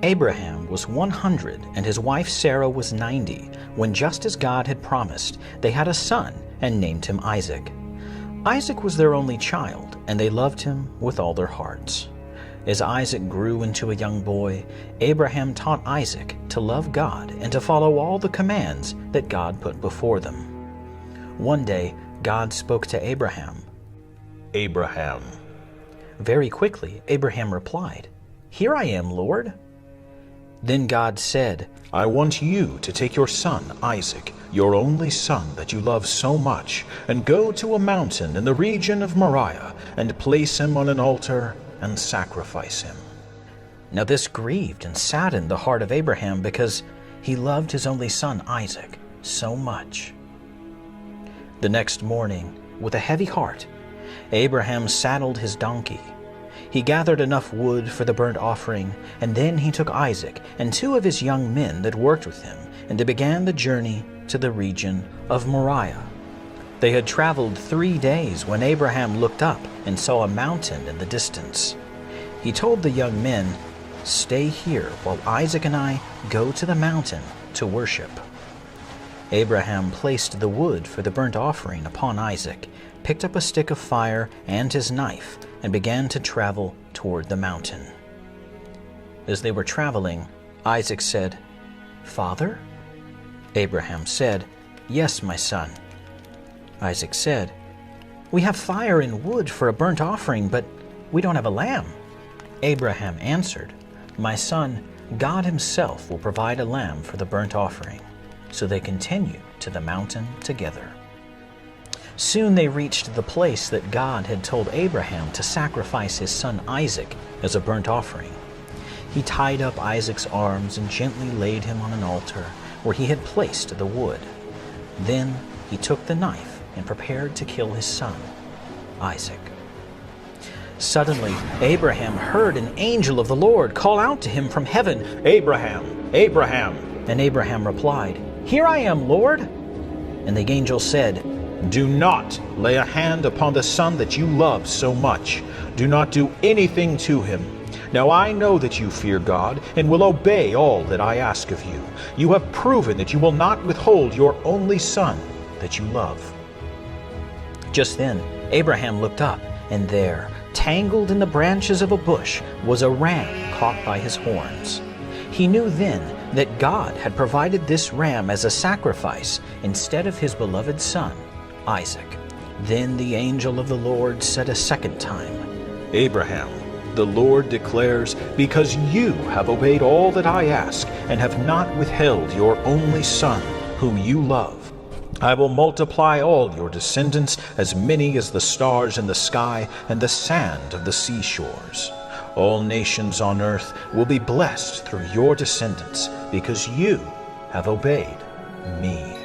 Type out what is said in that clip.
Abraham was 100 and his wife Sarah was 90, when just as God had promised, they had a son and named him Isaac. Isaac was their only child, and they loved him with all their hearts. As Isaac grew into a young boy, Abraham taught Isaac to love God and to follow all the commands that God put before them. One day, God spoke to Abraham. Abraham. Very quickly, Abraham replied, "Here I am, Lord." Then God said, I want you to take your son, Isaac, your only son that you love so much, and go to a mountain in the region of Moriah, and place him on an altar and sacrifice him. Now this grieved and saddened the heart of Abraham because he loved his only son, Isaac, so much. The next morning, with a heavy heart, Abraham saddled his donkey. He gathered enough wood for the burnt offering, and then he took Isaac and 2 of his young men that worked with him, and they began the journey to the region of Moriah. They had traveled 3 days when Abraham looked up and saw a mountain in the distance. He told the young men, "Stay here while Isaac and I go to the mountain to worship." Abraham placed the wood for the burnt offering upon Isaac, picked up a stick of fire and his knife, and began to travel toward the mountain. As they were traveling, Isaac said, "Father?" Abraham said, "Yes, my son." Isaac said, "We have fire and wood for a burnt offering, but we don't have a lamb." Abraham answered, "My son, God himself will provide a lamb for the burnt offering." So they continued to the mountain together. Soon they reached the place that God had told Abraham to sacrifice his son Isaac as a burnt offering. He tied up Isaac's arms and gently laid him on an altar where he had placed the wood. Then he took the knife and prepared to kill his son, Isaac. Suddenly, Abraham heard an angel of the Lord call out to him from heaven, Abraham, Abraham. And Abraham replied, "Here I am, Lord." And the angel said, Do not lay a hand upon the son that you love so much. Do not do anything to him. Now I know that you fear God and will obey all that I ask of you. You have proven that you will not withhold your only son that you love. Just then, Abraham looked up, and there, tangled in the branches of a bush, was a ram caught by his horns. He knew then that God had provided this ram as a sacrifice instead of his beloved son, Isaac. Then the angel of the Lord said a second time, Abraham, the Lord declares, because you have obeyed all that I ask and have not withheld your only son, whom you love, I will multiply all your descendants as many as the stars in the sky and the sand of the seashores. All nations on earth will be blessed through your descendants because you have obeyed me.